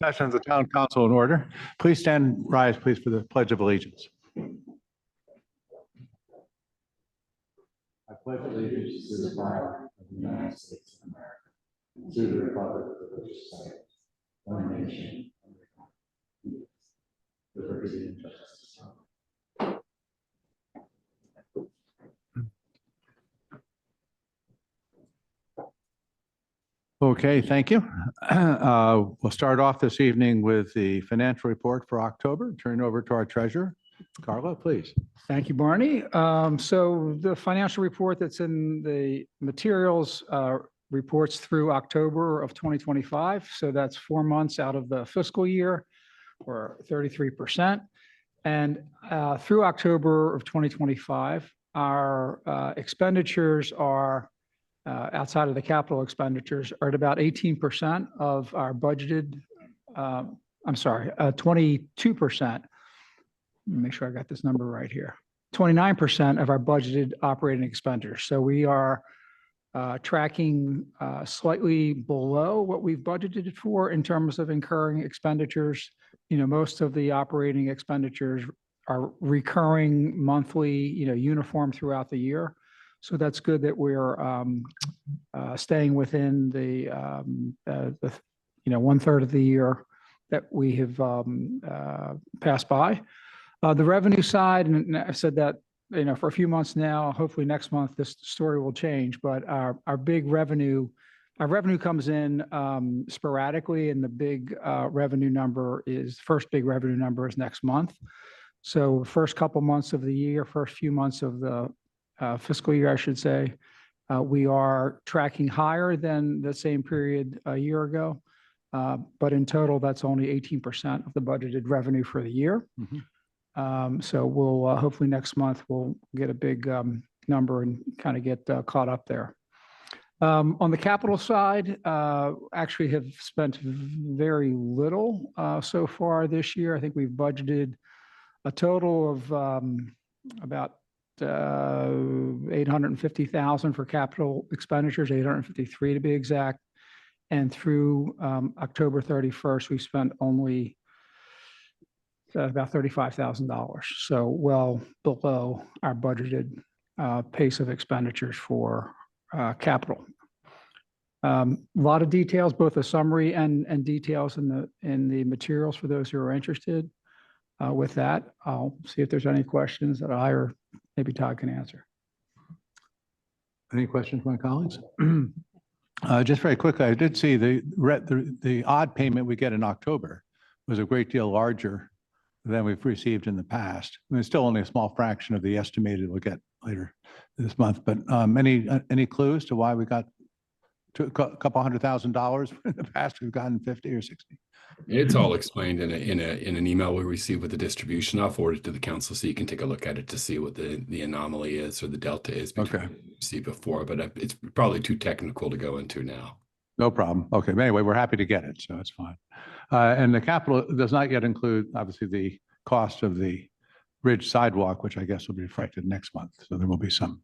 Session of the Town Council in order. Please rise, please, for the Pledge of Allegiance. I pledge allegiance to the flag of the United States of America, to the republic for which it stands, one nation, with liberty and justice. Okay, thank you. We'll start off this evening with the financial report for October. Turn it over to our treasurer. Carla, please. Thank you, Barney. So the financial report that's in the materials reports through October of 2025. So that's 4 months out of the fiscal year, or 33%. And through October of 2025, our expenditures are outside of the capital expenditures are at about 18% of our budgeted, 22%. Make sure I got this number right here. 29% of our budgeted operating expenditures. So we are tracking slightly below what we've budgeted for in terms of incurring expenditures. You know, most of the operating expenditures are recurring monthly, uniform throughout the year. So that's good that we're staying within the 1/3 of the year that we have passed by. The revenue side, and I've said that for a few months now. Hopefully next month this story will change. But our revenue comes in sporadically, and the first big revenue number is next month. So first couple months of the year, first few months of the fiscal year, I should say, we are tracking higher than the same period a year ago. But in total, that's only 18% of the budgeted revenue for the year. Mm-hmm. So we'll hopefully next month we'll get a big number and kind of get caught up there. On the capital side, actually have spent very little so far this year. I think we've budgeted a total of about $850,000 for capital expenditures, $853 to be exact. And through October 31st, we spent only about $35,000. So well below our budgeted pace of expenditures for capital. A lot of details, both a summary and details in the materials for those who are interested. With that, I'll see if there's any questions that I or maybe Todd can answer. Any questions from my colleagues? Just very quickly, I did see the odd payment we get in October was a great deal larger than we've received in the past. I mean, it's still only a small fraction of the estimated we'll get later this month. But any clues to why we got a couple $100,000 in the past? We've gotten 50 or 60. It's all explained in an email we received with the distribution. I'll forward it to the council so you can take a look at it to see what the anomaly is or the delta is between what you see before. But it's probably too technical to go into now. No problem. Okay. But anyway, we're happy to get it, so it's fine. And the capital does not yet include, obviously, the cost of the bridge sidewalk, which I guess will be reflected next month. So there will be some.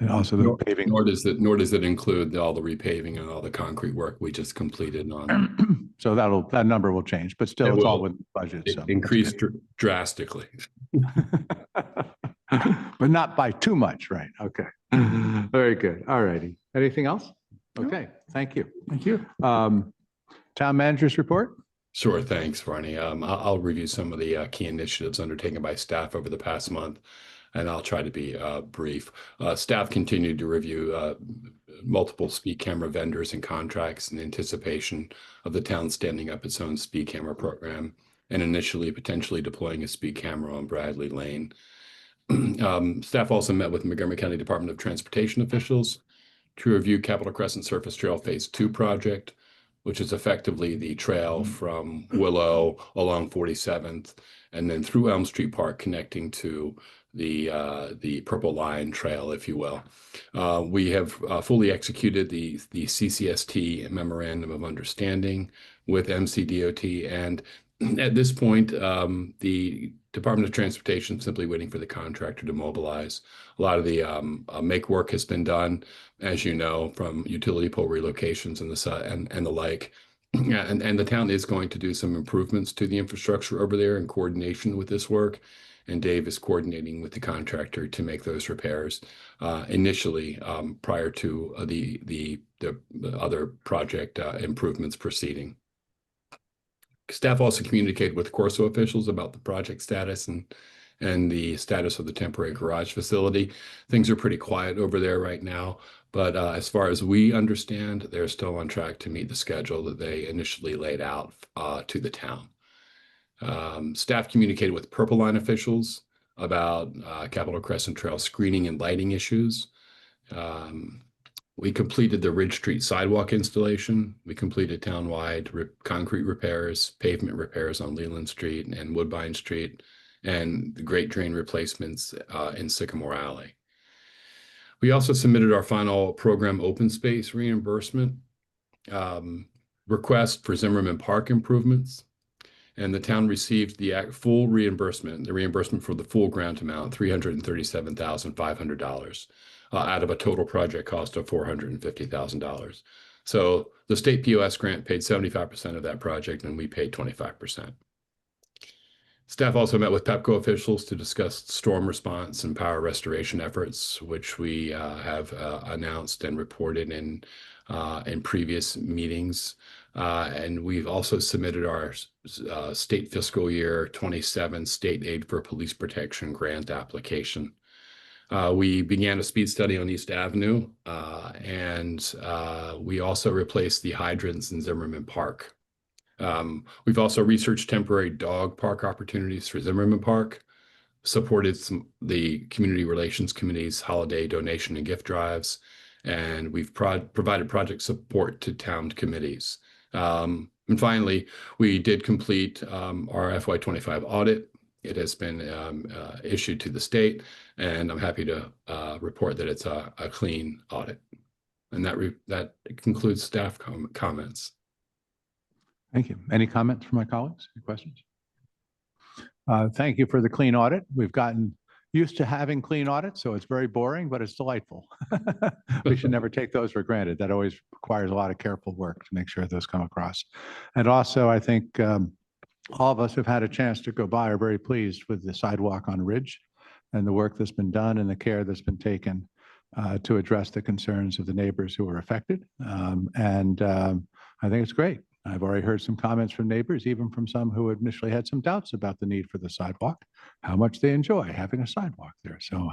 And also the paving. Nor does it include all the repaving and all the concrete work we just completed on. So that number will change, but still it's all with budget. So increased drastically. But not by too much, right? Okay. Very good. All righty. Anything else? Okay. Thank you. Thank you. Town manager's report. Sure. Thanks, Barney. I'll review some of the key initiatives undertaken by staff over the past month, and I'll try to be brief. Staff continued to review multiple speed camera vendors and contracts in anticipation of the town standing up its own speed camera program and initially potentially deploying a speed camera on Bradley Lane. Staff also met with Montgomery County Department of Transportation officials to review Capitol Crescent Surface Trail Phase 2 project, which is effectively the trail from Willow along 47th and then through Elm Street Park connecting to the Purple Line Trail, if you will. We have fully executed the CCST Memorandum of Understanding with MCDOT, and at this point, the Department of Transportation is simply waiting for the contractor to mobilize. A lot of the make work has been done, as you know, from utility pole relocations and the like. Yeah, and the town is going to do some improvements to the infrastructure over there in coordination with this work. And Dave is coordinating with the contractor to make those repairs initially prior to the other project improvements proceeding. Staff also communicated with Corso officials about the project status and the status of the temporary garage facility. Things are pretty quiet over there right now, but as far as we understand, they're still on track to meet the schedule that they initially laid out to the town. Staff communicated with Purple Line officials about Capitol Crescent Trail screening and lighting issues. We completed the Ridge Street sidewalk installation. We completed townwide concrete repairs, pavement repairs on Leland Street and Woodbine Street, and the Great Drain replacements in Sycamore Alley. We also submitted our final program open space reimbursement request for Zimmerman Park improvements. And the town received the full reimbursement, the reimbursement for the full grant amount, $337,500, out of a total project cost of $450,000. So the state POS grant paid 75% of that project, and we paid 25%. Staff also met with PEPCO officials to discuss storm response and power restoration efforts, which we have announced and reported in previous meetings. And we've also submitted our state fiscal year 27 state aid for police protection grant application. We began a speed study on East Avenue, and we also replaced the hydrants in Zimmerman Park. We've also researched temporary dog park opportunities for Zimmerman Park, supported the Community Relations Committee's holiday donation and gift drives, and we've provided project support to town committees. And finally, we did complete our FY25 audit. It has been issued to the state, and I'm happy to report that it's a clean audit. And that concludes staff comments. Thank you. Any comments from my colleagues? Any questions? Thank you for the clean audit. We've gotten used to having clean audits, so it's very boring, but it's delightful. We should never take those for granted. That always requires a lot of careful work to make sure those come across. And also, I think all of us who've had a chance to go by are very pleased with the sidewalk on Ridge and the work that's been done and the care that's been taken to address the concerns of the neighbors who were affected. I think it's great. I've already heard some comments from neighbors, even from some who initially had some doubts about the need for the sidewalk, how much they enjoy having a sidewalk there. So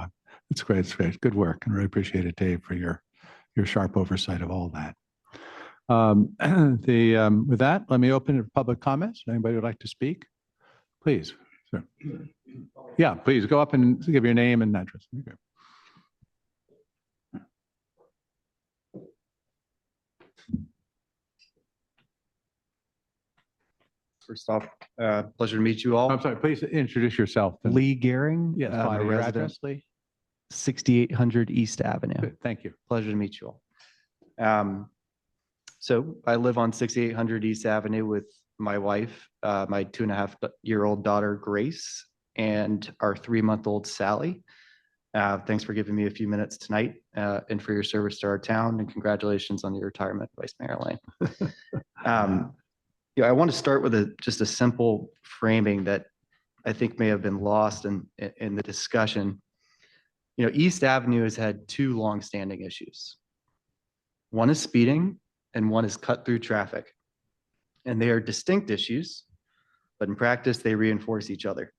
it's great. It's great. Good work. And really appreciate it, Dave, for your sharp oversight of all that. With that, let me open it to public comments. Anybody would like to speak? Please. Sir. Yeah, please go up and give your name and address. Okay. First off, pleasure to meet you all. I'm sorry, please introduce yourself. Lee Gehring, Yes, fine. Your resident, address, Lee? 6800 East Avenue. Good, thank you. Pleasure to meet you all. So I live on 6800 East Avenue with my wife, my 2.5-year-old daughter, Grace, and our 3-month-old Sally. Thanks for giving me a few minutes tonight and for your service to our town, and congratulations on your retirement, Vice Mayor Lane. I want to start with just a simple framing that I think may have been lost in the discussion. East Avenue has had 2 longstanding issues. One is speeding and one is cut-through traffic. And they are distinct issues, but in practice, they reinforce each other.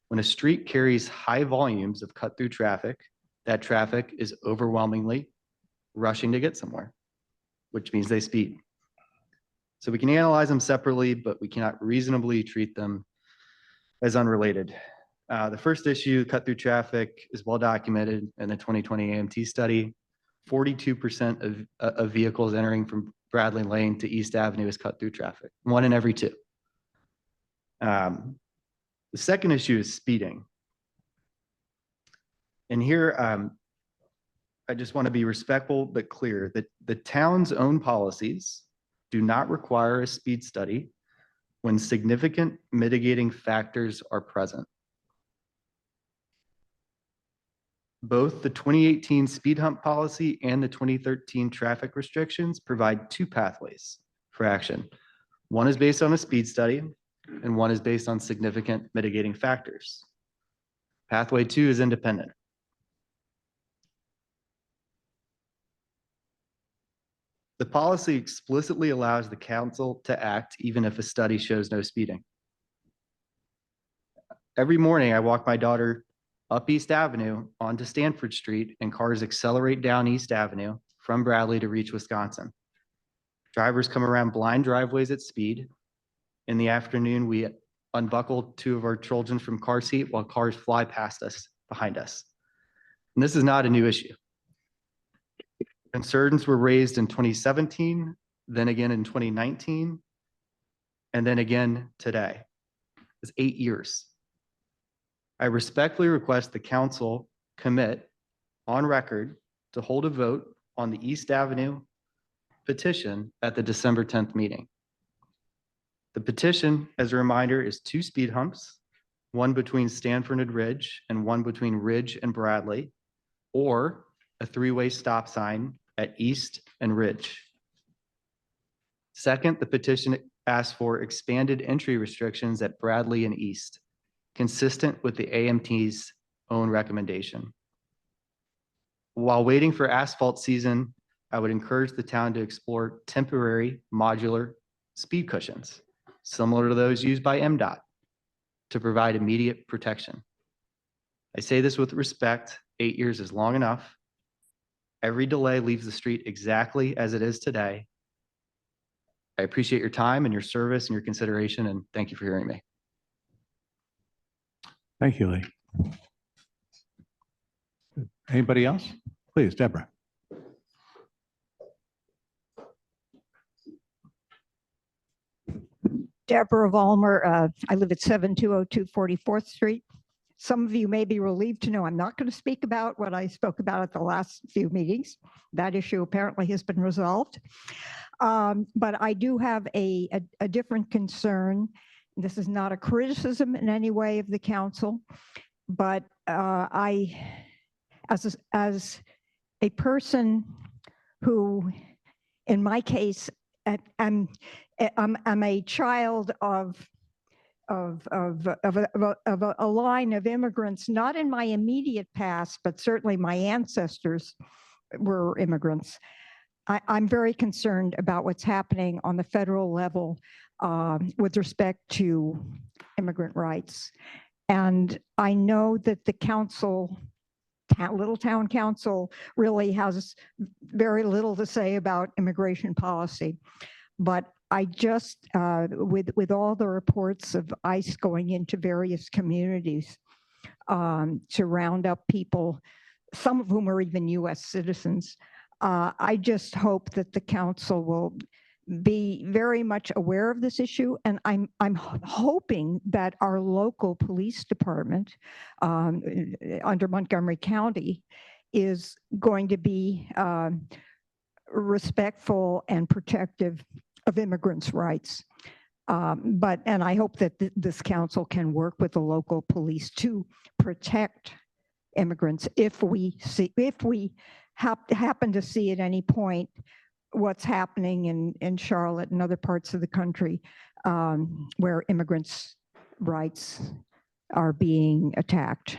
When a street carries high volumes of cut-through traffic, that traffic is overwhelmingly rushing to get somewhere, which means they speed. So we can analyze them separately, but we cannot reasonably treat them as unrelated. The first issue, cut-through traffic, is well documented in the 2020 AMT study. 42% of vehicles entering from Bradley Lane to East Avenue is cut-through traffic, 1 in every 2. The second issue is speeding. And here, I just want to be respectful but clear that the town's own policies do not require a speed study when significant mitigating factors are present. Both the 2018 speed hump policy and the 2013 traffic restrictions provide 2 pathways for for action. One is based on a speed study, and one is based on significant mitigating factors. Pathway 2 is independent. The policy explicitly allows the council to act even if a study shows no speeding. Every morning, I walk my daughter up East Avenue onto Stanford Street, and cars accelerate down East Avenue from Bradley to reach Wisconsin. Drivers come around blind driveways at speed. In the afternoon, we unbuckle 2 of our children from car seat while cars fly past us, behind us. And this is not a new issue. Concerns were raised in 2017, then again in 2019, and then again today. It's 8 years. I respectfully request the council commit on record to hold a vote on the East Avenue petition at the December 10th meeting. The petition, as a reminder, is 2 speed humps, one between Stanford and Ridge and one between Ridge and Bradley, or a 3-way stop sign at East and Ridge. Second, the petition asks for expanded entry restrictions at Bradley and East, consistent with the AMT's own recommendation. While waiting for asphalt season, I would encourage the town to explore temporary modular speed cushions, similar to those used by MDOT, to provide immediate protection. I say this with respect. 8 years is long enough. Every delay leaves the street exactly as it is today. I appreciate your time and your service and your consideration, and thank you for hearing me. Thank you, Lee. Anybody else? Please, Deborah. Deborah Vollmer. I live at 7202 44th Street. Some of you may be relieved to know I'm not going to speak about what I spoke about at the last few meetings. That issue apparently has been resolved. But I do have a different concern. This is not a criticism in any way of the council, but as a person who, in my case, I'm a child of a line of immigrants, not in my immediate past, but certainly my ancestors were immigrants. I'm very concerned about what's happening on the federal level with respect to immigrant rights. And I know that the council, Little Town Council, really has very little to say about immigration policy. But I just, with all the reports of ICE going into various communities to round up people, some of whom are even US citizens, I just hope that the council will be very much aware of this issue. And I'm hoping that our local police department under Montgomery County is going to be respectful and protective of immigrants' rights. And I hope that this council can work with the local police to protect immigrants if we happen to see at any point what's happening in Charlotte and other parts of the country where immigrants' rights are being attacked.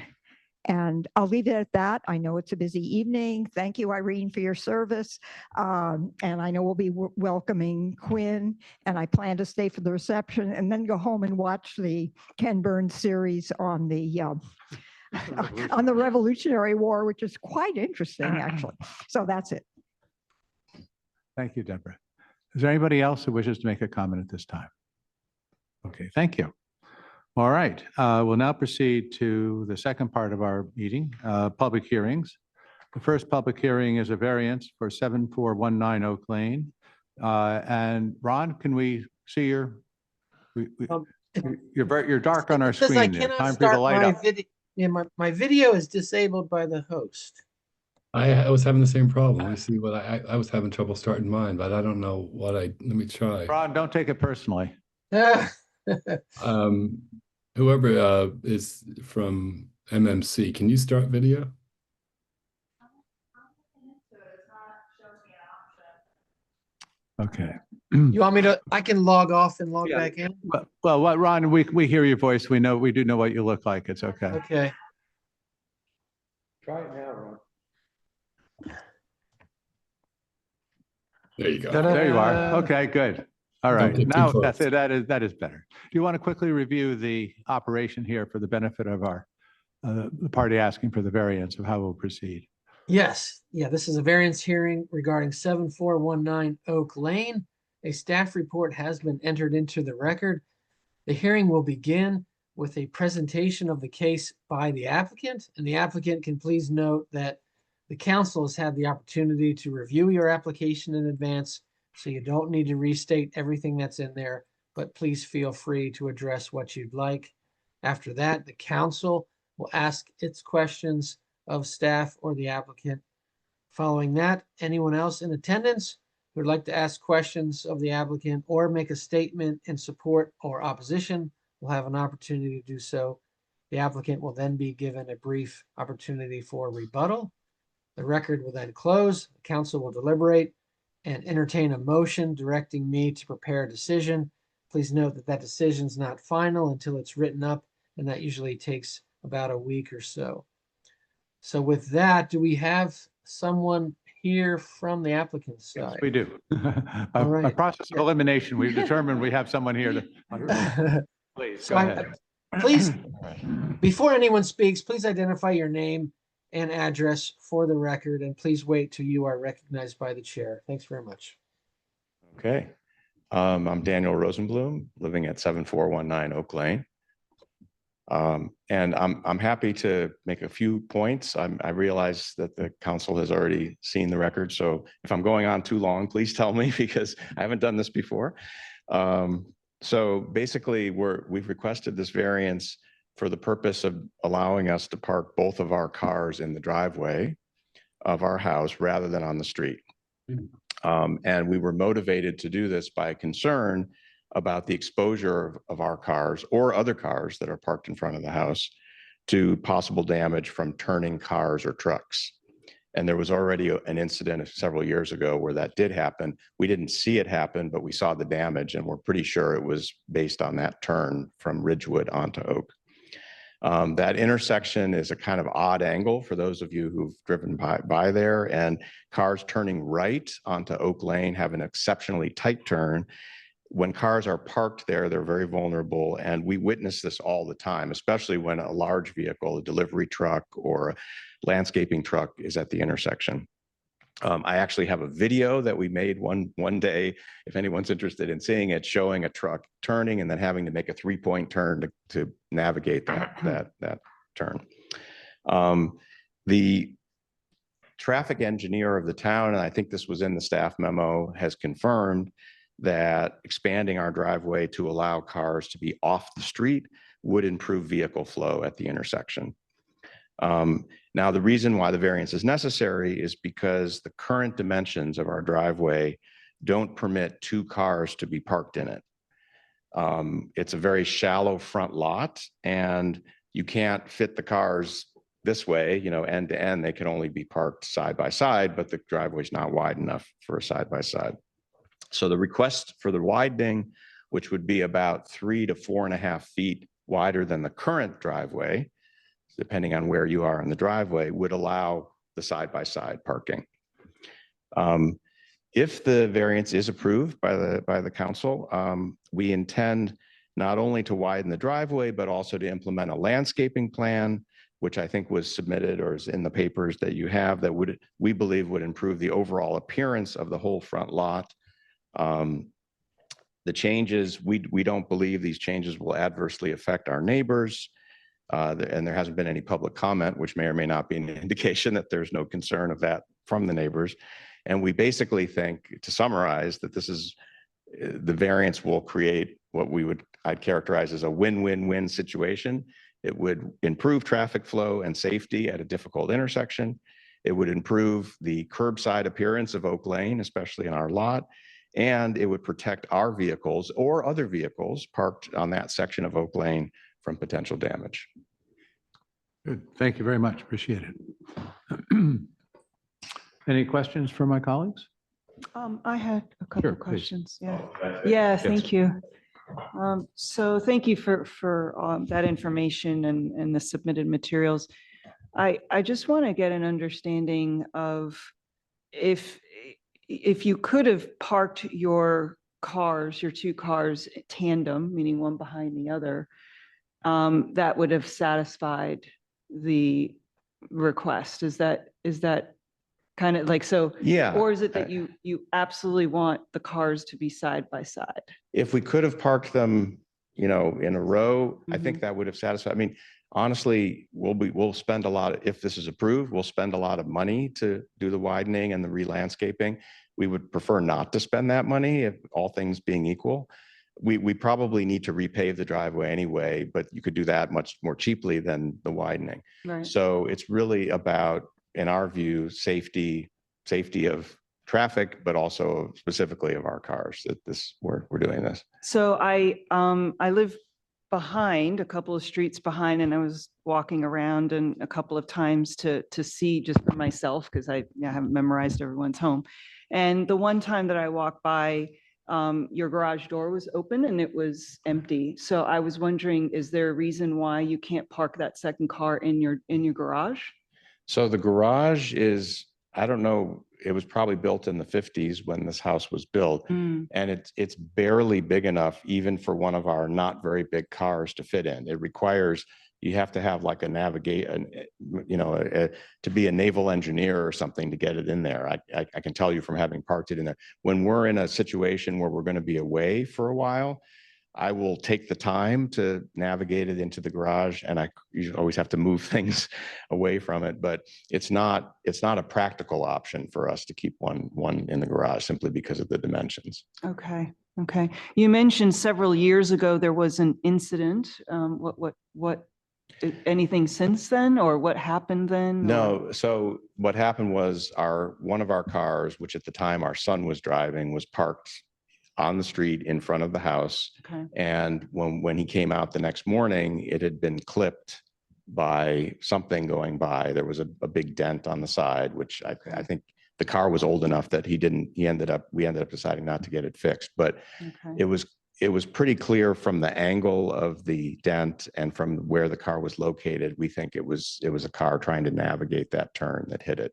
And I'll leave it at that. I know it's a busy evening. Thank you, Irene, for your service. And I know we'll be welcoming Quinn, and I plan to stay for the reception and then go home and watch the Ken Burns series on the on the Revolutionary War, which is quite interesting, actually. So that's it. Thank you, Deborah. Is there anybody else who wishes to make a comment at this time? Okay, thank you. All right, we'll now proceed to the second part of our meeting, public hearings. The first public hearing is a variance for 7419 Oak Lane. And Ron, can we see your you're dark on our screen there. Time for you to light up. Yeah, my video is disabled by the host. I was having the same problem. Let me see what I was having trouble starting mine, but I don't know what let me try. Ron, don't take it personally. Whoever is from MMC, can you start video? Okay. You want me to, I can log off and log Yeah. back in? Well, what, Ron, we hear your voice. We do know what you look like. It's okay. Okay. Try it now, Ron. There you go. There you are. Ta-da. Okay, good. All Don't right. get too Now close. that's it. That is better. Do you want to quickly review the operation here for the benefit of our the party asking for the variance of how we'll proceed? Yes, yeah, this is a variance hearing regarding 7419 Oak Lane. A staff report has been entered into the record. The hearing will begin with a presentation of the case by the applicant, and the applicant can please note that the council has had the opportunity to review your application in advance, so you don't need to restate everything that's in there, but please feel free to address what you'd like. After that, the council will ask its questions of staff or the applicant. Following that, anyone else in attendance who would like to ask questions of the applicant or make a statement in support or opposition will have an opportunity to do so. The applicant will then be given a brief opportunity for rebuttal. The record will then close. The council will deliberate and entertain a motion directing me to prepare a decision. Please note that that decision is not final until it's written up, and that usually takes about a week or so. So with that, do we have someone here from the applicant's Yes, side? we do. All A right. process of elimination. We've determined we have someone here to, please So go I- ahead. please, before anyone speaks, please identify your name and address for the record, and please wait till you are recognized by the chair. Thanks very much. Okay. I'm Daniel Rosenblum, living at 7419 Oak Lane. And I'm happy to make a few points. I realize that the council has already seen the record. So if I'm going on too long, please tell me because I haven't done this before. So basically we've requested this variance for the purpose of allowing us to park both of our cars in the driveway of our house rather than on the street. And we were motivated to do this by concern about the exposure of our cars or other cars that are parked in front of the house to possible damage from turning cars or trucks. And there was already an incident several years ago where that did happen. We didn't see it happen, but we saw the damage, and we're pretty sure it was based on that turn from Ridgewood onto Oak. That intersection is a kind of odd angle for those of you who've driven by there, and cars turning right onto Oak Lane have an exceptionally tight turn. When cars are parked there, they're very vulnerable, and we witness this all the time, especially when a large vehicle, a delivery truck or a landscaping truck is at the intersection. I actually have a video that we made one day, if anyone's interested in seeing it, showing a truck turning and then having to make a 3-point turn to navigate that turn. The traffic engineer of the town, and I think this was in the staff memo, has confirmed that expanding our driveway to allow cars to be off the street would improve vehicle flow at the intersection. Now, the reason why the variance is necessary is because the current dimensions of our driveway don't permit 2 cars to be parked in it. It's a very shallow front lot, and you can't fit the cars this way, end to end. They can only be parked side by side, but the driveway's not wide enough for a side by side. So the request for the widening, which would be about 3 to 4.5 feet wider than the current driveway, depending on where you are in the driveway, would allow the side-by-side parking. If the variance is approved by the council, we intend not only to widen the driveway, but also to implement a landscaping plan, which I think was submitted or is in the papers that you have, that we believe would improve the overall appearance of the whole front lot. The changes, we don't believe these changes will adversely affect our neighbors. And there hasn't been any public comment, which may or may not be an indication that there's no concern of that from the neighbors. And we basically think, to summarize, that this is the variance will create what I'd characterize as a win-win-win situation. It would improve traffic flow and safety at a difficult intersection. It would improve the curbside appearance of Oak Lane, especially in our lot. And it would protect our vehicles or other vehicles parked on that section of Oak Lane from potential damage. Good. Thank you very much. Appreciate it. Any questions for my colleagues? I had a couple Sure, of please. questions. Yeah. Yeah, thank you. So thank you for that information and the submitted materials. I just want to get an understanding of if you could have parked your two cars tandem, meaning one behind the other, that would have satisfied the request. Is that kind of like, so? Yeah. Or is it that you absolutely want the cars to be side by side? If we could have parked them, in a row, I think that would have satisfied. I mean, honestly, we'll spend a lot, if this is approved, we'll spend a lot of money to do the widening and the re-landscaping. We would prefer not to spend that money, if all things being equal. We probably need to repave the driveway anyway, but you could do that much more cheaply than the widening. Right. So it's really about, in our view, safety of traffic, but also specifically of our cars, that we're doing this. So I live behind, a couple of streets behind, and I was walking around and a couple of times to see just for myself, because I haven't memorized everyone's home. And the one time that I walked by, your garage door was open and it was empty. So I was wondering, is there a reason why you can't park that second car in your garage? So the garage is, I don't know, it was probably built in the 50s when this house was built. And it's barely big enough even for one of our not very big cars to fit in. It requires, you have to have like to be a naval engineer or something to get it in there. I can tell you from having parked it in there. When we're in a situation where we're going to be away for a while, I will take the time to navigate it into the garage, and I usually always have to move things away from it, but it's not a practical option for us to keep one in the garage simply because of the dimensions. Okay. You mentioned several years ago there was an incident. What anything since then, or what happened then? No. So what happened was one of our cars, which at the time our son was driving, was parked on the street in front of the house. Okay. And when he came out the next morning, it had been clipped by something going by. There was a big dent on the side, which I think the car was old enough that we ended up deciding not to get it fixed. But it was pretty clear from the angle of the dent and from where the car was located. We think it was a car trying to navigate that turn that hit it.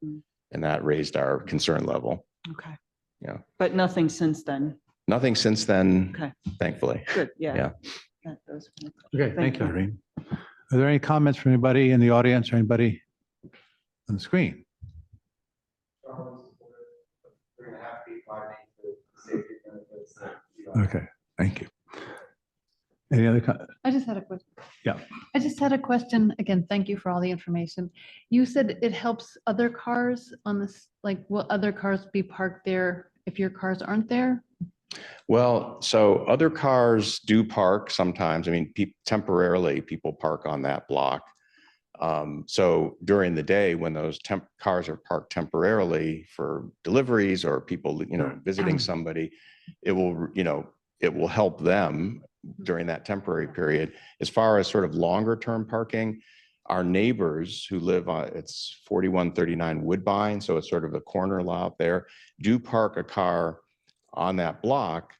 And that raised our concern level. Okay. Yeah. But nothing since then. Nothing since then, Okay. thankfully. Good. Yeah. Okay, thank you, Irene. Are there any comments from anybody in the audience or anybody on the screen? Okay, thank you. Any other? I just had a question. Yeah. I just had a question. Again, thank you for all the information. You said it helps other cars on this, like will other cars be parked there if your cars aren't there? Well, so other cars do park sometimes. I mean, temporarily people park on that block. So during the day when those cars are parked temporarily for deliveries or people, visiting somebody, it will help them during that temporary period. As far as sort of longer term parking, our neighbors who live on, it's 4139 Woodbine, so it's sort of a corner lot there, do park a car on that block,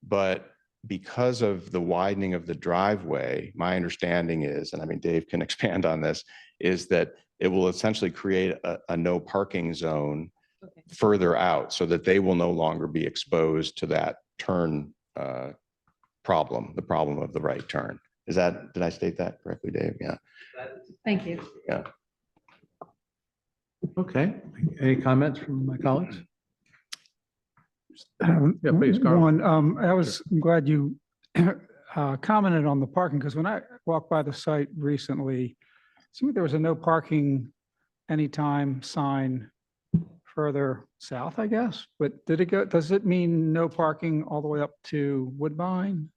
but because of the widening of the driveway, my understanding is, and I mean, Dave can expand on this, is that it will essentially create a no parking zone further out so that they will no longer be exposed to that turn problem, the problem of the right turn. Did I state that correctly, Dave? Yeah. Thank you. Yeah. Okay, any comments from my colleagues? Yeah, please, Carl. One, I'm glad you commented on the parking, because when I walked by the site recently, it seemed like there was a no parking anytime sign further south, I guess, but does it mean no parking all the way up to Woodbine?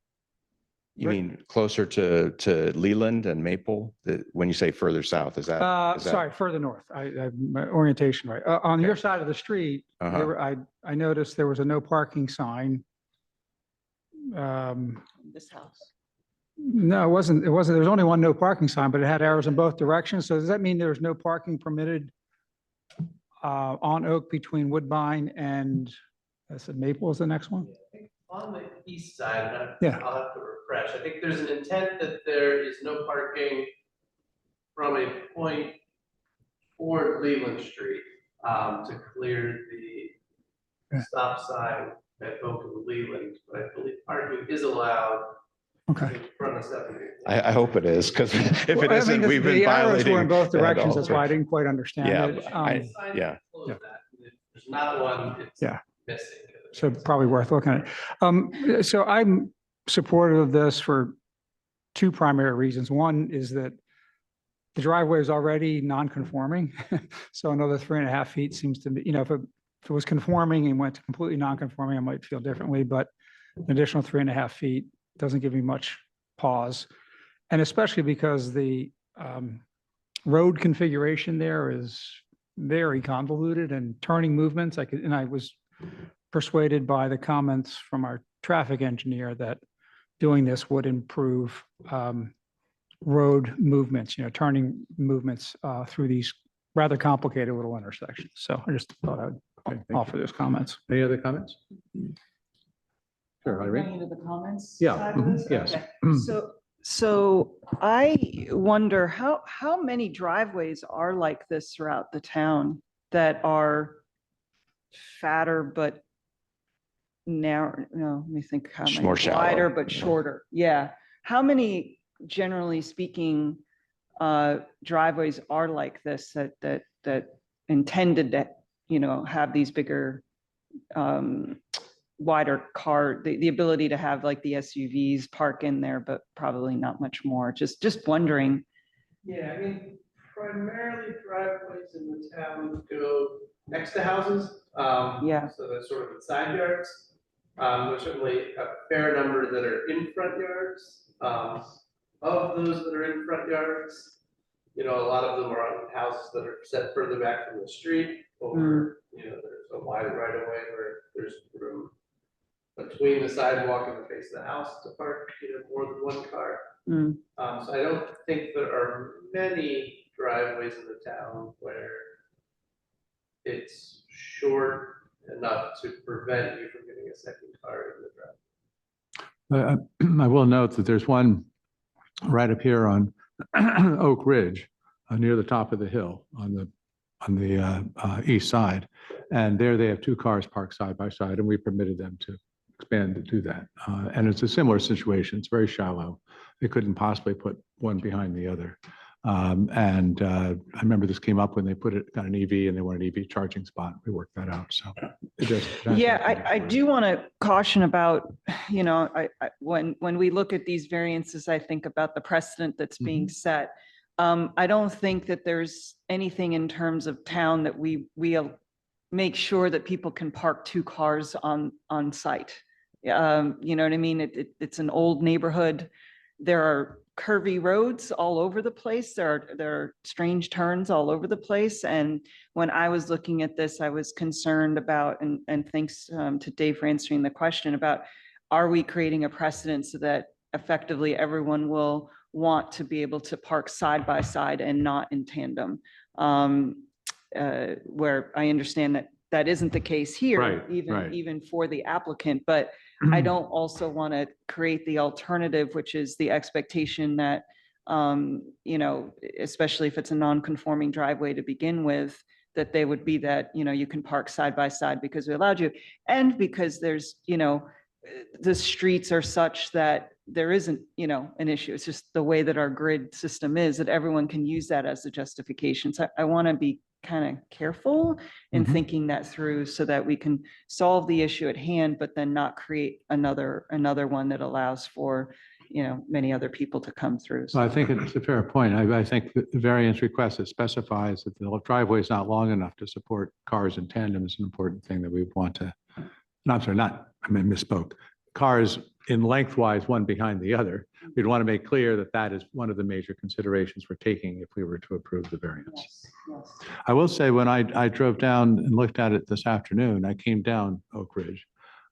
You mean closer to Leland and Maple? When you say further south, is that? Sorry, further north. My orientation right. On your side of the street, I noticed there was a no parking sign. This house. No, it wasn't. There was only one no parking sign, but it had arrows in both directions. So does that mean there's no parking permitted on Oak between Woodbine and I said Maple is the next one. I think on the east side, and Yeah. I'll have to refresh, I think there's an intent that there is no parking from a point toward Leland Street, to clear the stop sign at Oak and Leland, but I believe parking is allowed Okay. in front of 70. I hope it is, because if it Well, I mean, isn't, we've been the arrows violating. were in both that directions. That's also. why I didn't quite understand Yeah, it. yeah. Close Yeah. that. If there's not one, it's Yeah. missing. So probably worth looking at. So I'm supportive of this for two primary reasons. One is that the driveway is already non-conforming. So another 3.5 feet seems to be, if it was conforming and went to completely non-conforming, I might feel differently, but an additional 3.5 feet doesn't give me much pause. And especially because the road configuration there is very convoluted and turning movements. I was persuaded by the comments from our traffic engineer that doing this would improve road movements, turning movements through these rather complicated little intersections. So I just thought I would Okay, thank offer those comments. Any other comments? Sure, Going Irene? into the comments? Yeah, side of this? yes. Okay. So I wonder how many driveways are like this throughout the town that are fatter but narrow, no, let me think how Just many, more shallow. wider but shorter. Yeah. How many, generally speaking, driveways are like this that intended to, have these bigger, wider car, the ability to have like the SUVs park in there, but probably not much more. Just wondering. Yeah, I mean, primarily driveways in the town go next to houses. Yeah. So that's sort of the side yards. There's certainly a fair number that are in front yards. Of those that are in front yards, a lot of them are on houses that are set further back from the street, or, there's a wide right of way where there's room between the sidewalk and the face of the house to park, more than one car. So I don't think there are many driveways in the town where it's short enough to prevent you from getting a second car in the driveway. I will note that there's one right up here on Oak Ridge, near the top of the hill on the east side. And there they have two cars parked side by side, and we permitted them to expand to do that. And it's a similar situation. It's very shallow. They couldn't possibly put one behind the other. And I remember this came up when they got an EV and they wanted an EV charging spot. We worked that out. So it just. Yeah, I do want to caution about, when we look at these variances, I think about the precedent that's being set. I don't think that there's anything in terms of town that we make sure that people can park two cars on site. You know what I mean? It's an old neighborhood. There are curvy roads all over the place. There are strange turns all over the place. And when I was looking at this, I was concerned about, and thanks to Dave for answering the question about, are we creating a precedent so that effectively everyone will want to be able to park side by side and not in tandem? Where I understand that isn't the case here, Right. even for the applicant, but I don't also want to create the alternative, which is the expectation that, especially if it's a non-conforming driveway to begin with, that they would be that, you can park side by side because we allowed you. And because there's, the streets are such that there isn't, an issue. It's just the way that our grid system is, that everyone can use that as a justification. So I want to be kind of careful in thinking that through so that we can solve the issue at hand, but then not create another one that allows for, many other people to come through. So I think it's a fair point. I think the variance request that specifies that the driveway is not long enough to support cars in tandem is an important thing that we want to, no, I'm sorry, I misspoke. Cars in lengthwise, one behind the other. We'd want to make clear that that is one of the major considerations we're taking if we were to approve the variance. Yes. I will say, when I drove down and looked at it this afternoon, I came down Oak Ridge.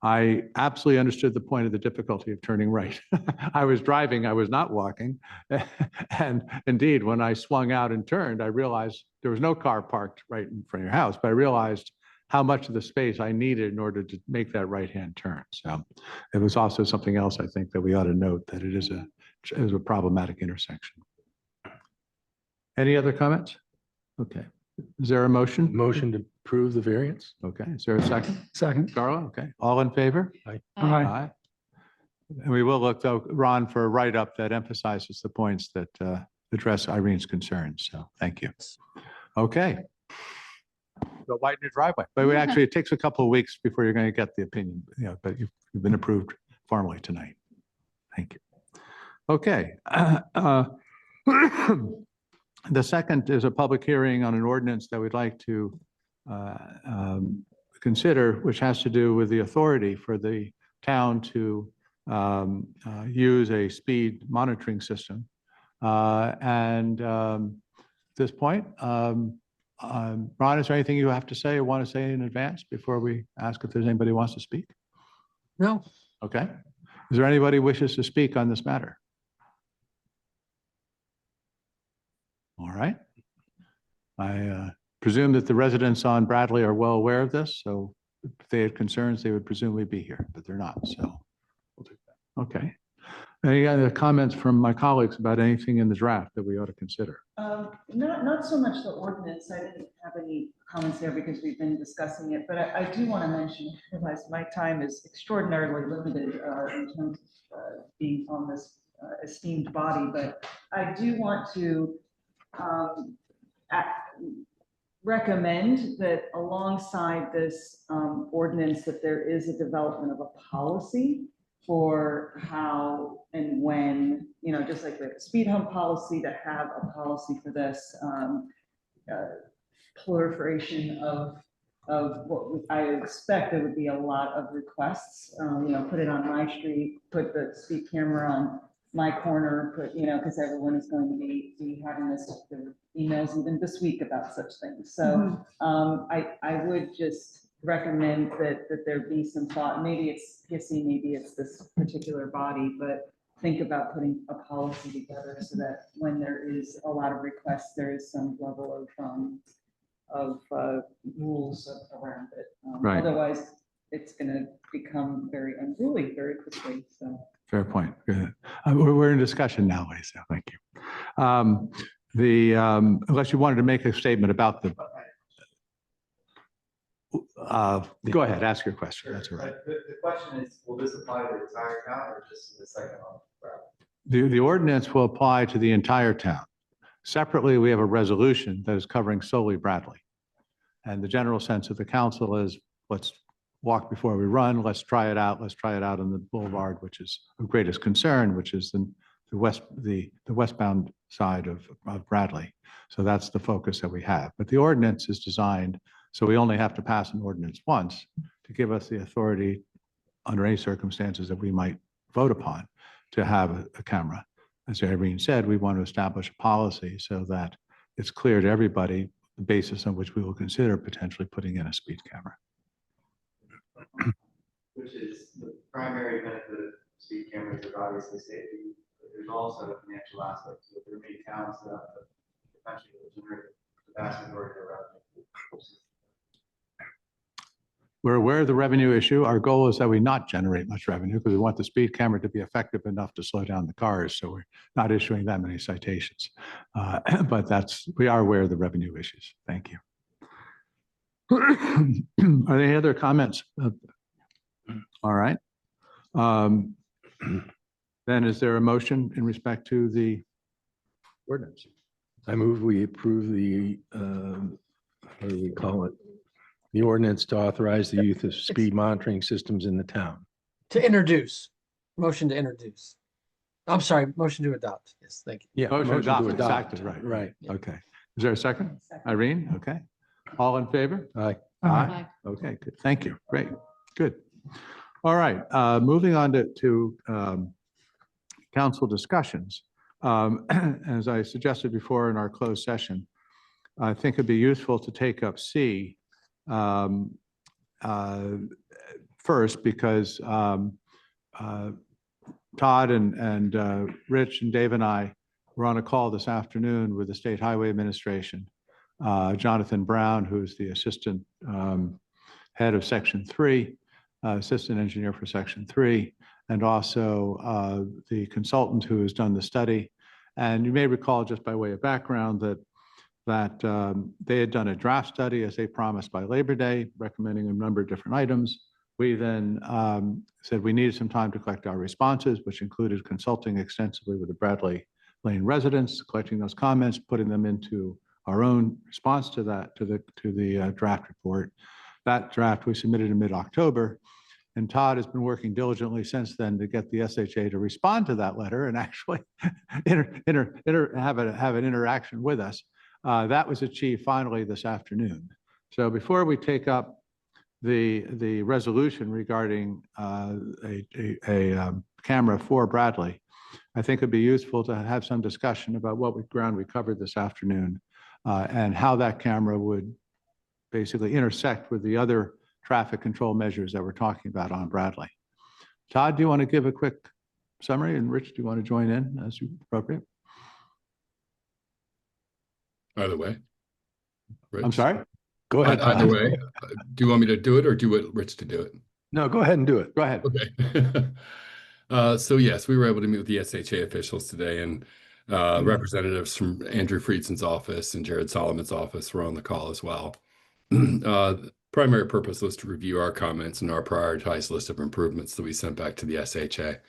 I absolutely understood the point of the difficulty of turning right. I was driving, I was not walking. And indeed, when I swung out and turned, I realized there was no car parked right in front of your house, but I realized how much of the space I needed in order to make that right-hand turn. So it was also something else I think that we ought to note, that it is a problematic intersection. Any other comments? Okay. Is there a motion? Motion to approve the variance? Okay. Is there a second? Second. Carla? Okay. All in favor? Aye. Aye. And we will look, though, Ron, for a write-up that emphasizes the points that address Irene's concerns. So thank you. Okay. Go widen your driveway. But we actually, it takes a couple of weeks before you're going to get the opinion, but you've been approved formally tonight. Thank you. Okay. The second is a public hearing on an ordinance that we'd like to consider, which has to do with the authority for the town to use a speed monitoring system. At this point, Ron, is there anything you have to say or want to say in advance before we ask if there's anybody who wants to speak? No. Okay. Is there anybody who wishes to speak on this matter? All right. I presume that the residents on Bradley are well aware of this, so if they had concerns, they would presumably be here, but they're not, so we'll do that. Okay. Any other comments from my colleagues about anything in the draft that we ought to consider? Not so much the ordinance. I didn't have any comments there because we've been discussing it, but I do want to mention, I realize my time is extraordinarily limited in terms of being on this esteemed body, but I do want to recommend that alongside this ordinance that there is a development of a policy for how and when, just like the speed hump policy, to have a policy for this proliferation of what I expect there would be a lot of requests, put it on my street, put the speed camera on my corner, put, because everyone is going to be having this, the emails even this week about such things. So I would just recommend that there be some thought. Maybe it's hissy, maybe it's this particular body, but think about putting a policy together so that when there is a lot of requests, there is some level of rules around it. Right. Otherwise, it's going to become very unruly very quickly. So. Fair point. Good. We're in discussion now, Lisa. Thank you. Unless you wanted to make a statement about the. Go ahead, ask your question. That's all right. The question is, will this apply to the entire town or just the second one? The ordinance will apply to the entire town. Separately, we have a resolution that is covering solely Bradley. And the general sense of the council is, let's walk before we run. Let's try it out. Let's try it out on the boulevard, which is of greatest concern, which is the westbound side of Bradley. So that's the focus that we have. But the ordinance is designed so we only have to pass an ordinance once to give us the authority under any circumstances that we might vote upon to have a camera. As Irene said, we want to establish a policy so that it's clear to everybody the basis on which we will consider potentially putting in a speed camera. Which is the primary benefit of speed cameras is obviously safety, but there's also a financial aspect. So there may be towns that potentially will generate the vast majority of revenue. We're aware of the revenue issue. Our goal is that we not generate much revenue because we want the speed camera to be effective enough to slow down the cars. So we're not issuing that many citations. But we are aware of the revenue issues. Thank you. Are there any other comments? All right. Then is there a motion in respect to the ordinance? I move we approve the, what do we call it? The ordinance to authorize the use of speed monitoring systems in the town. To introduce, motion to introduce. I'm sorry, motion to adopt. Yes, thank you. Yeah. Motion to adopt, adopt. exactly right. Right. Okay. Is there a second? Irene? Okay. All in favor? Aye. Aye. Okay, good. Thank you. Great. Good. All right. Moving on to council discussions. As I suggested before in our closed session, I think it'd be useful to take up C first because Todd and Rich and Dave and I were on a call this afternoon with the State Highway Administration. Jonathan Brown, who's the Assistant head of Section 3, assistant engineer for Section 3, and also the consultant who has done the study. And you may recall, just by way of background, that they had done a draft study, as they promised, by Labor Day, recommending a number of different items. We then said we needed some time to collect our responses, which included consulting extensively with the Bradley Lane residents, collecting those comments, putting them into our own response to that, to the draft report. That draft we submitted in mid-October, and Todd has been working diligently since then to get the SHA to respond to that letter and actually have an interaction with us. That was achieved finally this afternoon. So before we take up the resolution regarding a camera for Bradley, I think it'd be useful to have some discussion about what ground we covered this afternoon and how that camera would basically intersect with the other traffic control measures that we're talking about on Bradley. Todd, do you want to give a quick summary? And Rich, do you want to join in as appropriate? Either way. Rich? I'm sorry? Go ahead. Either Todd. way. Do you want me to do it or do you want Rich to do it? No, go ahead and do it. Go ahead. Okay. So yes, we were able to meet with the SHA officials today, and representatives from Andrew Friedson's office and Jared Solomon's office were on the call as well. The primary purpose was to review our comments and our prioritized list of improvements that we sent back to the SHA.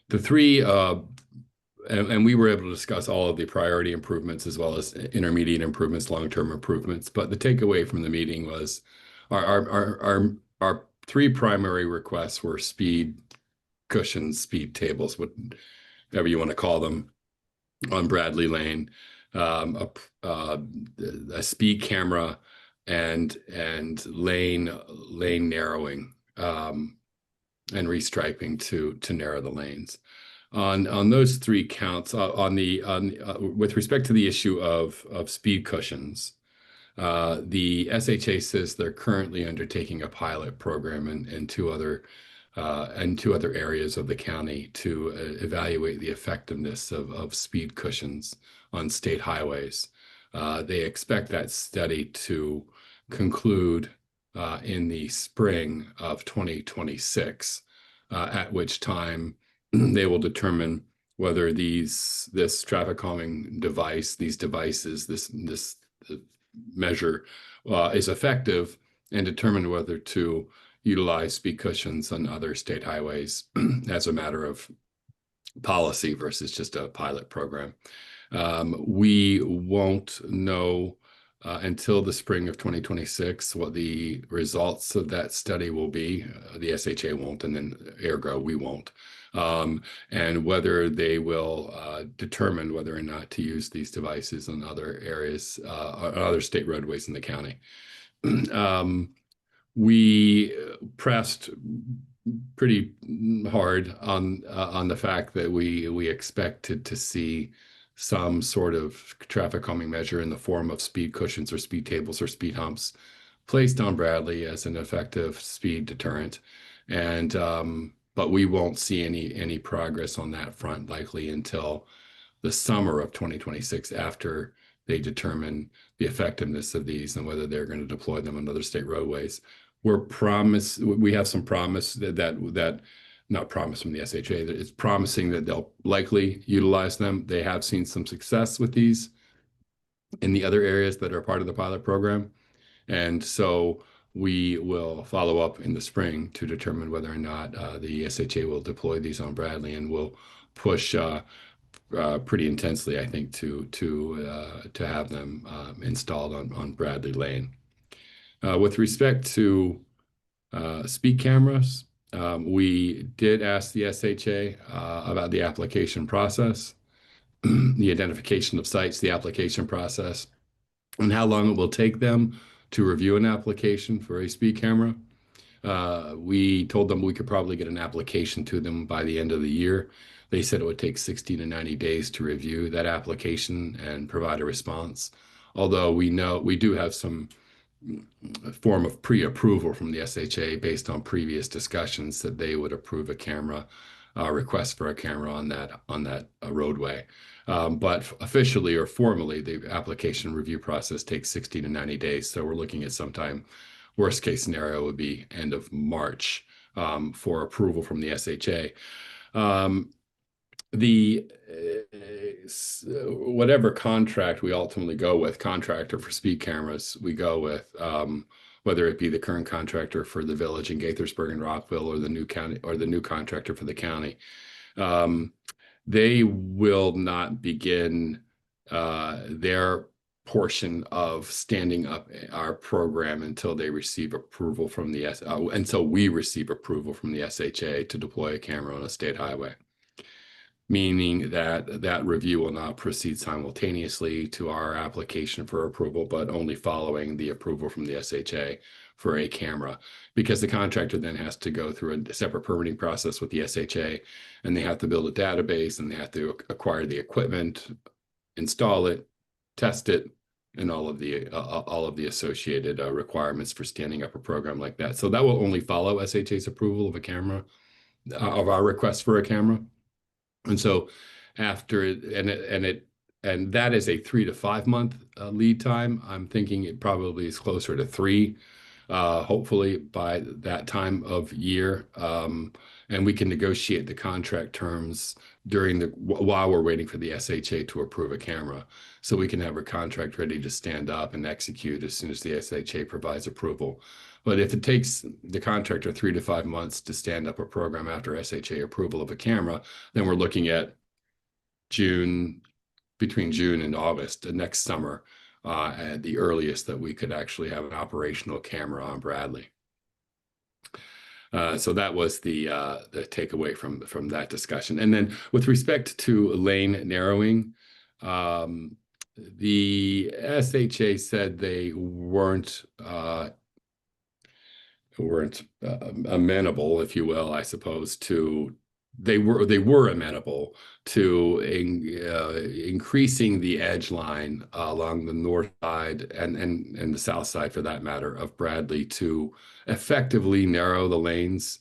The three, and we were able to discuss all of the priority improvements as well as intermediate improvements, long-term improvements. But the takeaway from the meeting was our three primary requests were speed cushions, speed tables, whatever you want to call them, on Bradley Lane, a speed camera, and lane narrowing and restriping to narrow the lanes. On those three counts, with respect to the issue of speed cushions, the SHA says they're currently undertaking a pilot program in two other areas of the county to evaluate the effectiveness of speed cushions on state highways. They expect that study to conclude in the spring of 2026, at which time they will determine whether this traffic calming device, these devices, this measure is effective, and determine whether to utilize speed cushions on other state highways as a matter of policy versus just a pilot program. We won't know until the spring of 2026 what the results of that study will be. The SHA won't, and then ergo we won't. And whether they will determine whether or not to use these devices on other areas, other state roadways in the county. We pressed pretty hard on the fact that we expected to see some sort of traffic calming measure in the form of speed cushions or speed tables or speed humps placed on Bradley as an effective speed deterrent. And but we won't see any progress on that front likely until the summer of 2026, after they determine the effectiveness of these and whether they're going to deploy them on other state roadways. We have some promise that not promise from the SHA, that it's promising that they'll likely utilize them. They have seen some success with these in the other areas that are part of the pilot program. And so we will follow up in the spring to determine whether or not the SHA will deploy these on Bradley, and will push pretty intensely, I think, to have them installed on Bradley Lane. With respect to speed cameras, we did ask the SHA about the application process, the identification of sites, the application process, and how long it will take them to review an application for a speed camera. We told them we could probably get an application to them by the end of the year. They said it would take 60 to 90 days to review that application and provide a response. Although we do have some form of pre-approval from the SHA based on previous discussions that they would approve a camera, request for a camera on that roadway. But officially or formally, the application review process takes 60 to 90 days. So we're looking at sometime Worst case scenario would be end of March for approval from the SHA. Whatever contract we ultimately go with, contractor for speed cameras, we go with, whether it be the current contractor for the village in Gaithersburg and Rockville, or the new county, or the new contractor for the county, they will not begin their portion of standing up our program until they receive approval from the until we receive approval from the SHA to deploy a camera on a state highway. Meaning that that review will not proceed simultaneously to our application for approval, but only following the approval from the SHA for a camera, because the contractor then has to go through a separate permitting process with the SHA, and they have to build a database, and they have to acquire the equipment, install it, test it, and all of the associated requirements for standing up a program like that. So that will only follow SHA's approval of a camera, of our request for a camera. And so after and that is a 3 to 5 month lead time. I'm thinking it probably is closer to 3, hopefully by that time of year. And we can negotiate the contract terms while we're waiting for the SHA to approve a camera. So we can have a contract ready to stand up and execute as soon as the SHA provides approval. But if it takes the contractor 3 to 5 months to stand up a program after SHA approval of a camera, then we're looking at between June and August next summer, at the earliest that we could actually have an operational camera on Bradley. So that was the takeaway from that discussion. And then with respect to lane narrowing, the SHA said they weren't amenable, if you will, I suppose, they were amenable to increasing the edge line along the north side and the south side, for that matter, of Bradley to effectively narrow the lanes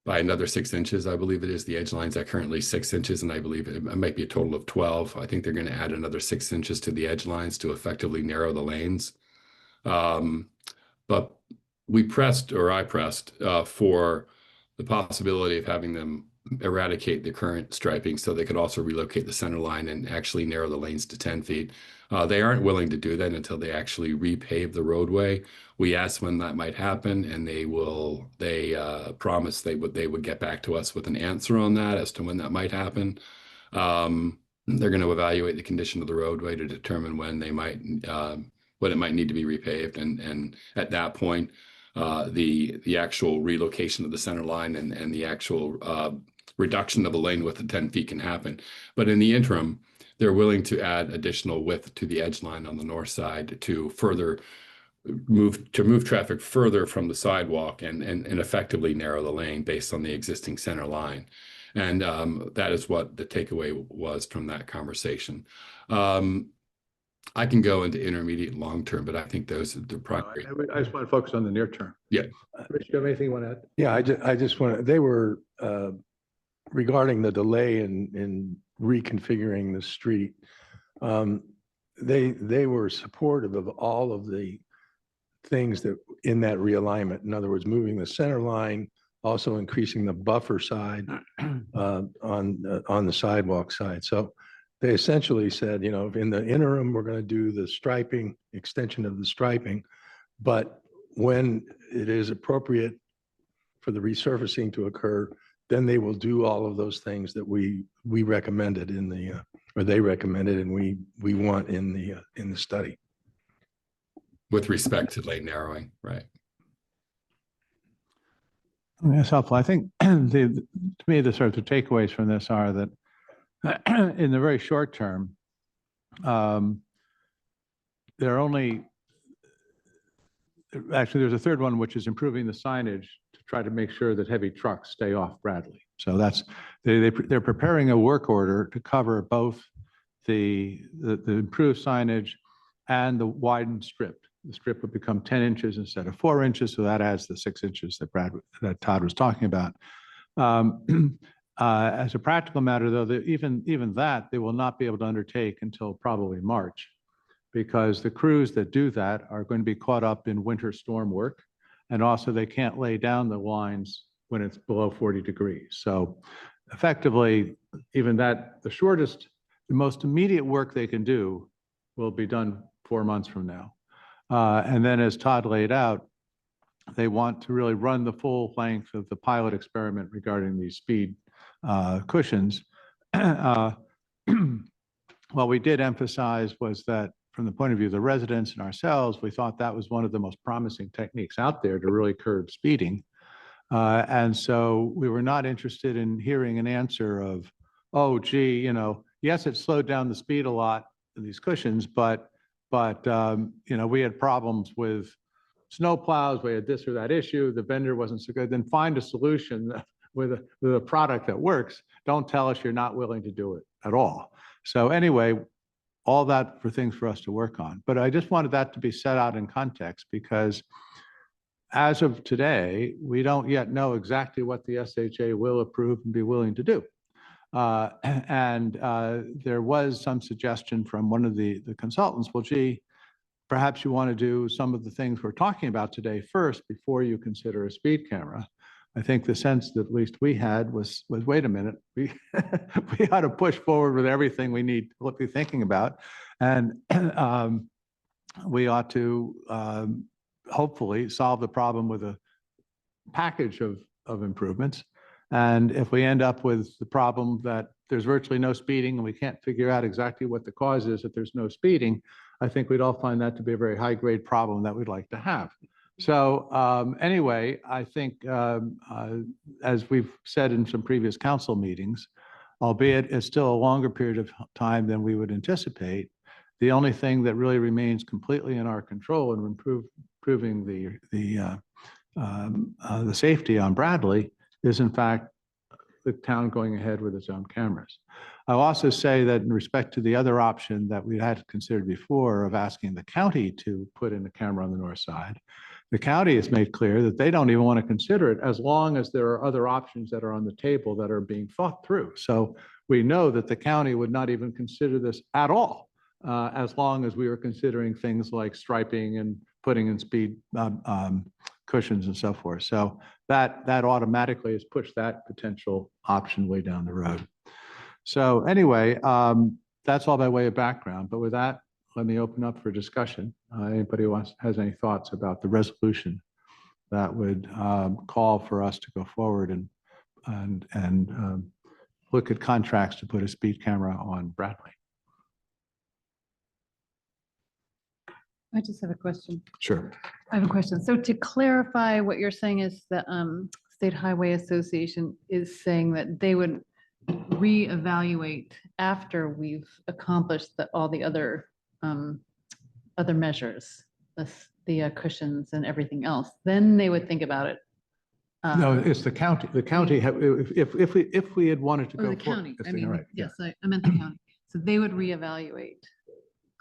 by another 6 inches, I believe it is. The edge lines are currently 6 inches, and I believe it might be a total of 12. I think they're going to add another 6 inches to the edge lines to effectively narrow the lanes. But I pressed for the possibility of having them eradicate the current striping so they could also relocate the center line and actually narrow the lanes to 10 feet. They aren't willing to do that until they actually repave the roadway. We asked when that might happen, and they promised they would get back to us with an answer on that as to when that might happen. They're going to evaluate the condition of the roadway to determine when they might when it might need to be repaved, and at that point, the actual relocation of the center line and the actual reduction of the lane width to 10 feet can happen. But in the interim, they're willing to add additional width to the edge line on the north side to further move traffic further from the sidewalk and effectively narrow the lane based on the existing center line. And that is what the takeaway was from that conversation. I can go into intermediate and long term, but I think those are the primary. I just want to focus on the near term. Yeah. Rich, do you have anything you want to add? Yeah, I just want, they were regarding the delay in reconfiguring the street. They were supportive of all of the things that in that realignment. In other words, moving the center line, also increasing the buffer side on the sidewalk side. So they essentially said, you know, in the interim, we're going to do the striping, extension of the striping, but when it is appropriate for the resurfacing to occur, then they will do all of those things that we recommended in the, or they recommended and we want in the study. With respect to lane narrowing, right? That's helpful. I think to me, the sort of the takeaways from this are that in the very short term, there are only, actually there's a third one, which is improving the signage to try to make sure that heavy trucks stay off Bradley. So that's, they're preparing a work order to cover both the improved signage and the widened strip. The strip would become 10 inches instead of 4 inches. So that adds the 6 inches that Todd was talking about. As a practical matter, though, even that they will not be able to undertake until probably March. because the crews that do that are going to be caught up in winter storm work. And also they can't lay down the lines when it's below 40 degrees. So effectively, even that, the most immediate work they can do will be done 4 months from now. And then as Todd laid out, they want to really run the full length of the pilot experiment regarding these speed cushions. What we did emphasize was that from the point of view of the residents and ourselves, we thought that was one of the most promising techniques out there to really curb speeding. And so we were not interested in hearing an answer of, oh, gee, yes, it slowed down the speed a lot in these cushions, but we had problems with snow plows, we had this or that issue, the vendor wasn't so good. Then find a solution with a product that works. Don't tell us you're not willing to do it at all. So anyway, all that for things for us to work on. But I just wanted that to be set out in context because as of today, we don't yet know exactly what the SHA will approve and be willing to do. There was some suggestion from one of the consultants, well, gee, perhaps you want to do some of the things we're talking about today first before you consider a speed camera. I think the sense that at least we had was wait a minute, we ought to push forward with everything we need to be thinking about. And we ought to hopefully solve the problem with a package of improvements. And if we end up with the problem that there's virtually no speeding and we can't figure out exactly what the cause is that there's no speeding, I think we'd all find that to be a very high grade problem that we'd like to have. So anyway, I think as we've said in some previous council meetings, albeit it's still a longer period of time than we would anticipate, the only thing that really remains completely in our control in improving the safety on Bradley is in fact the town going ahead with its own cameras. I'll also say that in respect to the other option that we had considered before of asking the county to put in a camera on the north side, the county has made clear that they don't even want to consider it as long as there are other options that are on the table that are being thought through. So we know that the county would not even consider this at all as long as we were considering things like striping and putting in speed cushions and so forth. So that automatically has pushed that potential option way down the road. So anyway, that's all by way of background. But with that, let me open up for discussion. Anybody who has any thoughts about the resolution that would call for us to go forward and look at contracts to put a speed camera on Bradley? I just have a question. Sure. I have a question. So to clarify, what you're saying is that State Highway Association is saying that they would reevaluate after we've accomplished all the other measures, the cushions and everything else. Then they would think about it. No, it's the county. The county, if we had wanted to Oh, go the forward. county. I You're mean, right, yeah. yes, I meant the county. So they would reevaluate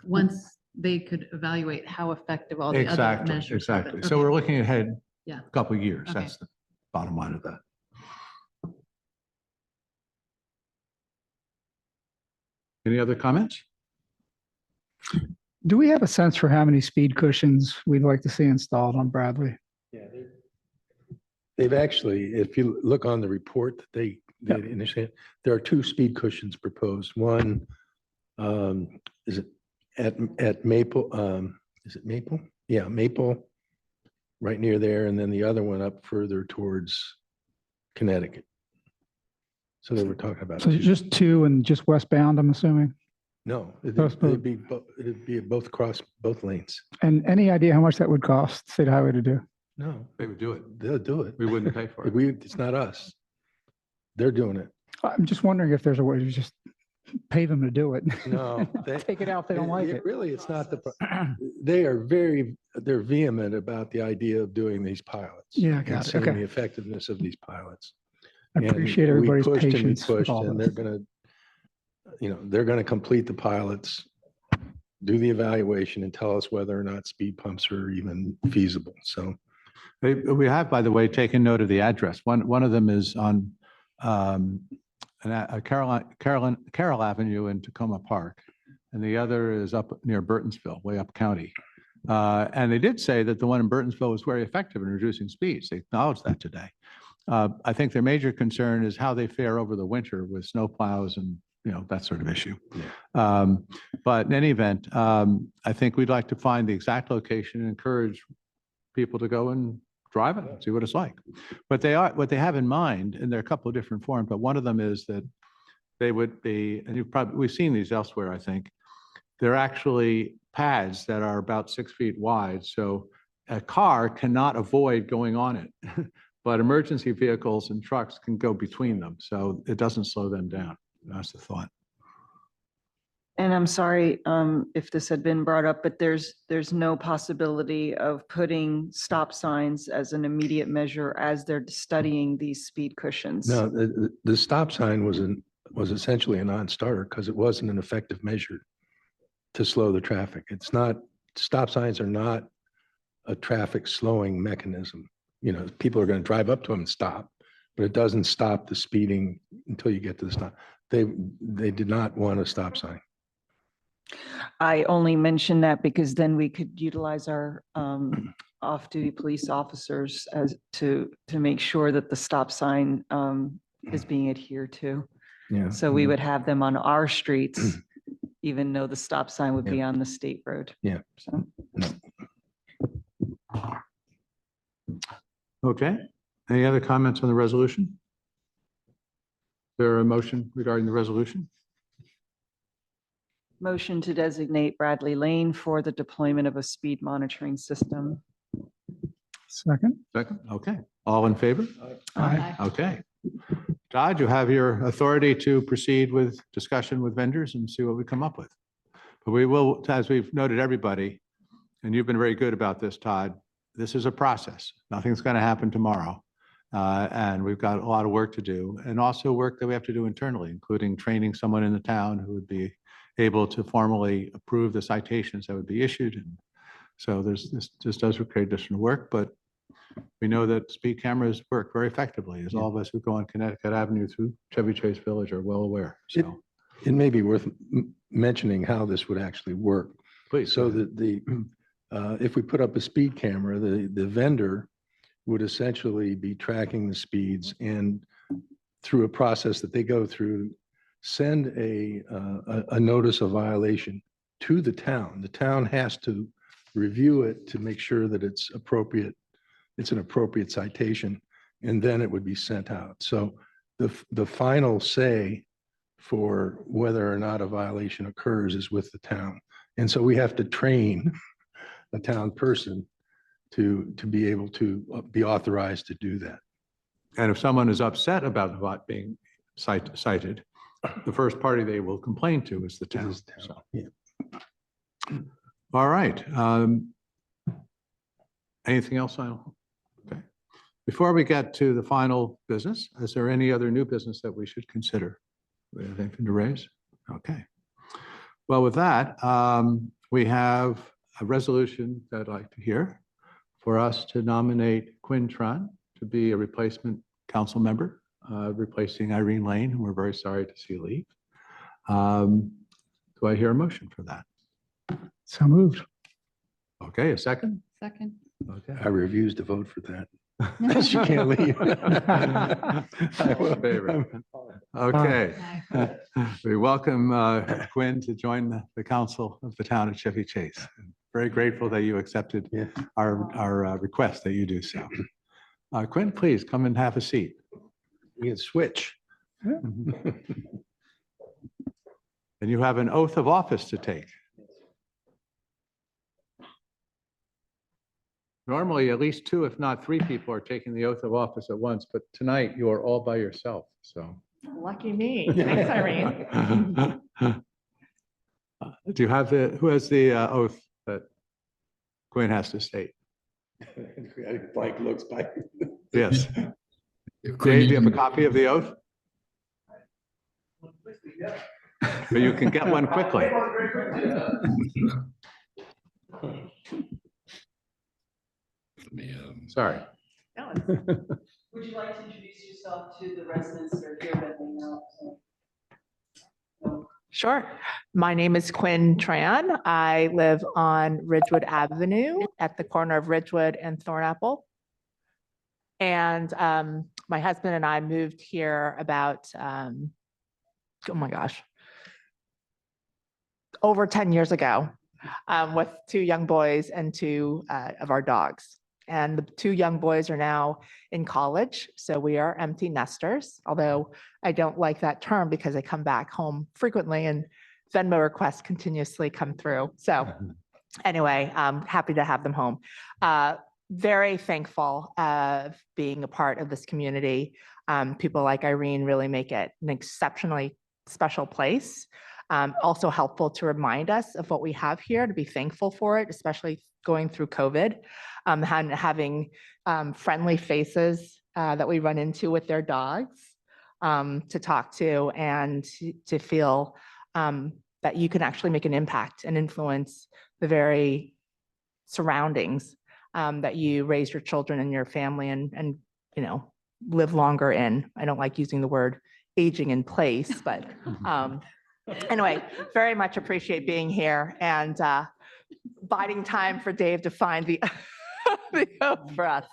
once they could evaluate how effective all the other Exactly, measures have been. exactly. So Okay. we're looking ahead Yeah. a couple of years. Okay. That's the bottom line of that. Any other comments? Do we have a sense for how many speed cushions we'd like to see installed on Bradley? Yeah, they've actually, if you look on the report that they initiated, there are 2 speed cushions proposed. One, is it at Maple, is it Maple? Yeah, Maple, right near there, and then the other one up further towards Connecticut. So they were talking about. So just 2 and just westbound, I'm assuming? No, Both- it'd be both cross both lanes. And any idea how much that would cost State Highway to do? No, They would do it. they'll do it. We wouldn't pay for it. It's not us. They're doing it. I'm just wondering if there's a way to just pay them to do it. No, Take it out if they don't like it. Really, it's not they're vehement about the idea of doing these pilots. Yeah, and got it. seeing Okay. the effectiveness of these pilots. I And appreciate we everybody's pushed and we patience with pushed, all and this. they're going to complete the pilots, do the evaluation and tell us whether or not speed pumps are even feasible. So We have, by the way, taken note of the address. One of them is on Carroll Avenue in Tacoma Park. and the other is up near Burtonsville, way up county. And they did say that the one in Burtonsville was very effective in reducing speeds. They acknowledged that today. I think their major concern is how they fare over the winter with snowplows and, that sort of issue. But in any event, I think we'd like to find the exact location and encourage people to go and drive it and see what it's like. What they have in mind, and there are a couple of different forms, but one of them is that they would be, and we've seen these elsewhere, I think. They're actually pads that are about 6 feet wide. So a car cannot avoid going on it, but emergency vehicles and trucks can go between them. So it doesn't slow them down. That's the thought. And I'm sorry if this had been brought up, but there's no possibility of putting stop signs as an immediate measure as they're studying these speed cushions. No, the stop sign was essentially a non-starter because it wasn't an effective measure to slow the traffic. It's not, stop signs are not a traffic slowing mechanism. People are going to drive up to them and stop, but it doesn't stop the speeding until you get to the stop. They did not want a stop sign. I only mention that because then we could utilize our off-duty police officers to make sure that the stop sign is being adhered to. Yeah. So we would have them on our streets, even though the stop sign would be on the state road. Yeah. So. Okay. Any other comments on the resolution? Is there a motion regarding the resolution? Motion to designate Bradley Lane for the deployment of a speed monitoring system. Second. Second. Okay. All in favor? Aye. Okay. Todd, you have your authority to proceed with discussion with vendors and see what we come up with. But we will, as we've noted everybody, and you've been very good about this, Todd, this is a process. Nothing's going to happen tomorrow. And we've got a lot of work to do, and also work that we have to do internally, including training someone in the town who would be able to formally approve the citations that would be issued. And so this does require additional work, but we know that speed cameras work very effectively, as all of us who go on Connecticut Avenue through Chevy Chase Village are well aware. So It may be worth mentioning how this would actually work. please. So that if we put up a speed camera, the vendor would essentially be tracking the speeds, and through a process that they go through, send a notice of violation to the town. The town has to review it to make sure that it's appropriate. It's an appropriate citation, and then it would be sent out. So the final say for whether or not a violation occurs is with the town. And so we have to train a town person to be able to be authorized to do that. And if someone is upset about not being cited, the first party they will complain to is the town. So, Yeah. all right. Anything else? Okay. Before we get to the final business, is there any other new business that we should consider? Anything to raise? Okay. Well, with that, we have a resolution that I'd like to hear for us to nominate Quinn Tran to be a replacement council member, replacing Irene Lane, who we're very sorry to see leave. Do I hear a motion for that? So moved. Okay, a second? Second. Okay. I refuse to vote for that. She can't leave. All in favor? Okay. We welcome Quinn to join the council of the town of Chevy Chase. Very grateful that you accepted Yeah. our request that you do so. Quinn, please come and have a seat. We can switch. And you have an oath of office to take. Normally, at least 2, if not 3 people are taking the oath of office at once, but tonight you are all by yourself, so. Lucky me. Thanks, Irene. Do you have who has the oath that Quinn has to state? Blank looks by. Yes. Quinn, Dave, do you have a copy of the oath? But you can get one quickly. Let me, Sorry. No, it's- Would you like to introduce yourself to the residents that are here that may know? Sure. My name is Quinn Tran. I live on Ridgewood Avenue at the corner of Ridgewood and Thornapple. And my husband and I moved here about, oh my gosh, over 10 years ago with 2 young boys and 2 of our dogs. And the 2 young boys are now in college, so we are empty nesters, although I don't like that term because I come back home frequently and Venmo requests continuously come through. So anyway, I'm happy to have them home. Very thankful of being a part of this community. People like Irene really make it an exceptionally special place. Also helpful to remind us of what we have here, to be thankful for it, especially going through COVID, and having friendly faces that we run into with their dogs to talk to and to feel that you can actually make an impact and influence the very surroundings that you raise your children and your family and you know, live longer in. I don't like using the word aging in place, but anyway, very much appreciate being here and biding time for Dave to find the the oath for us.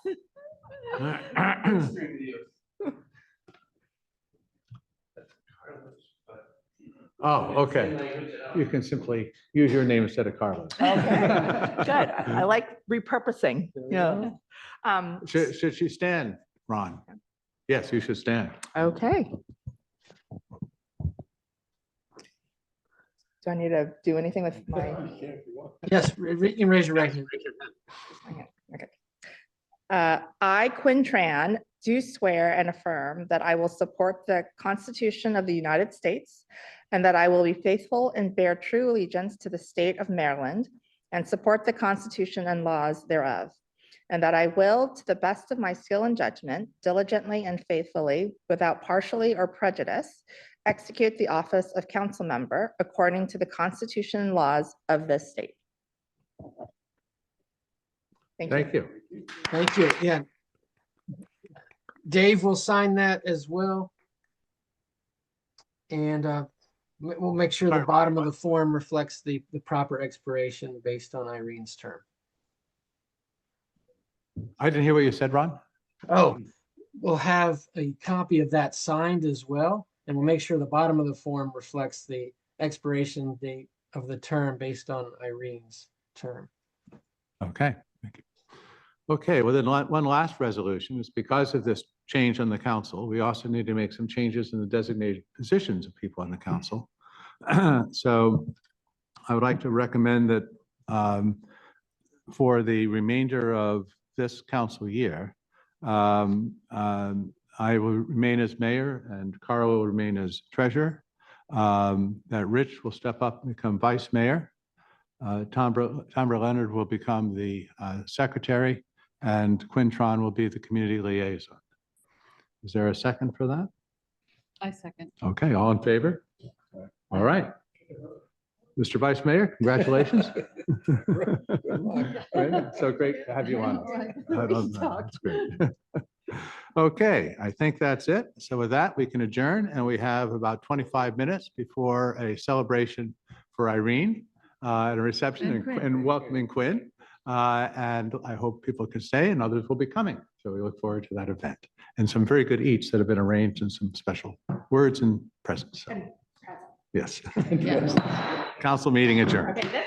Oh, okay. You can simply use your name instead of Carlos. Okay, good. I like repurposing, you know. Should she stand, Ron? Yes, you should stand. Okay. Do I need to do anything with my? Yes, you can raise your right hand. Okay. I, Quinn Tran, do swear and affirm that I will support the Constitution of the United States and that I will be faithful and bear true allegiance to the state of Maryland and support the Constitution and laws thereof, and that I will, to the best of my skill and judgment, diligently and faithfully, without partiality or prejudice, execute the office of council member according to the Constitution and laws of this state. Thank you. Thank you. Yeah. Dave will sign that as well. And we'll make sure the bottom of the form reflects the proper expiration based on Irene's term. I didn't hear what you said, Ron. Oh, we'll have a copy of that signed as well. And we'll make sure the bottom of the form reflects the expiration date of the term based on Irene's term. Okay. Thank you. Okay, well then one last resolution is because of this change on the council, we also need to make some changes in the designated positions of people on the council. So I would like to recommend that for the remainder of this council year, I will remain as mayor and Carl will remain as treasurer. That Rich will step up and become vice mayor. Tom Leonard will become the secretary and Quinn Tran will be the community liaison. Is there a second for that? I second. Okay, all in favor? All right. Mr. Vice Mayor, congratulations. So great to have you on. That's great. Okay, I think that's it. So with that, we can adjourn and we have about 25 minutes before a celebration for Irene at a reception and welcoming Quinn. And I hope people can stay and others will be coming. So we look forward to that event and some very good eats that have been arranged and some special words and presents. So, yes. Yes. Council meeting adjourned. Okay, this